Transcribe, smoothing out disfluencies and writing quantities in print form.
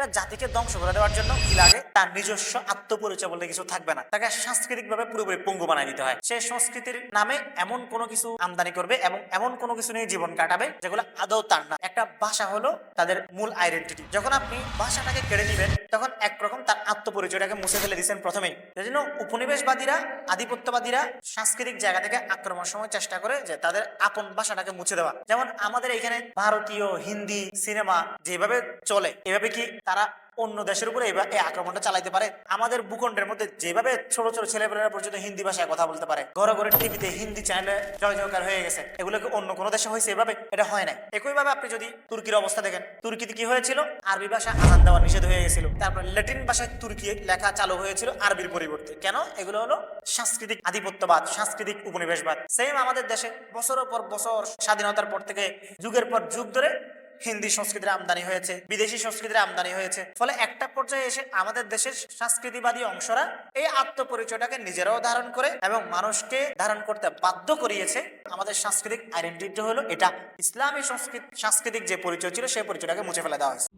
একটা জাতিকে ধ্বংস করে দেওয়ার জন্য কি লাগে, তার নিজস্ব আত্মপরিচয় বলতে কিছু থাকবে না, তাকে সাংস্কৃতিক ভাবে পুরোপুরি পঙ্গু বানাই দিতে হয়। সে সংস্কৃতির নামে এমন কোনো কিছু আমদানি করবে এবং এমন কোনো কিছু নিয়ে জীবন কাটাবে যেগুলো আদৌ তার না। একটা ভাষা হলো তাদের মূল আইডেন্টিটি। যখন আপনি ভাষাটাকে কেড়ে নিবেন তখন একরকম তার আত্মপরিচয়টাকে মুছে ফেলে দিচ্ছেন প্রথমেই। সেই জন্য উপনিবেশবাদীরা, আধিপত্যবাদীরা সাংস্কৃতিক জায়গা থেকে আক্রমণ সময় চেষ্টা করে যে তাদের আপন ভাষাটাকে মুছে দেওয়া। যেমন আমাদের এখানে ভারতীয় হিন্দি সিনেমা যেভাবে চলে, এভাবে কি তারা অন্য দেশের উপরে এই আক্রমণটা চালাইতে পারে? আমাদের ভূখণ্ডের মধ্যে যেভাবে ছোট ছোট ছেলেপেলেরা পর্যন্ত হিন্দি ভাষায় কথা বলতে পারে, ঘরে ঘরে টিভিতে হিন্দি চ্যানেলে জয় জয়কার হয়ে গেছে, এগুলো কি অন্য কোনো দেশে হয়েছে এভাবে? এটা হয় নাই। একইভাবে আপনি যদি তুর্কির অবস্থা দেখেন, তুর্কিতে কি হয়েছিল? আরবি ভাষা আজান দেওয়া নিষেধ হয়ে গেছিল, তারপর ল্যাটিন ভাষায় তুর্কি লেখা চালু হয়েছিল আরবির পরিবর্তে। কেন? এগুলো হলো সাংস্কৃতিক আধিপত্যবাদ, সাংস্কৃতিক উপনিবেশবাদ। সেম আমাদের দেশে বছরের পর বছর স্বাধীনতার পর থেকে যুগের পর যুগ ধরে হিন্দি সংস্কৃতির আমদানি হয়েছে, বিদেশি সংস্কৃতির আমদানি হয়েছে। ফলে একটা পর্যায়ে এসে আমাদের দেশের সংস্কৃতিবাদী অংশরা এই আত্মপরিচয়টাকে নিজেরাও ধারণ করে এবং মানুষকে ধারণ করতে বাধ্য করিয়েছে। আমাদের সাংস্কৃতিক আইডেন্টিটি হলো এটা। ইসলামী সাংস্কৃতিক যে পরিচয় ছিল সেই পরিচয়টাকে মুছে ফেলে দেওয়া হয়েছে।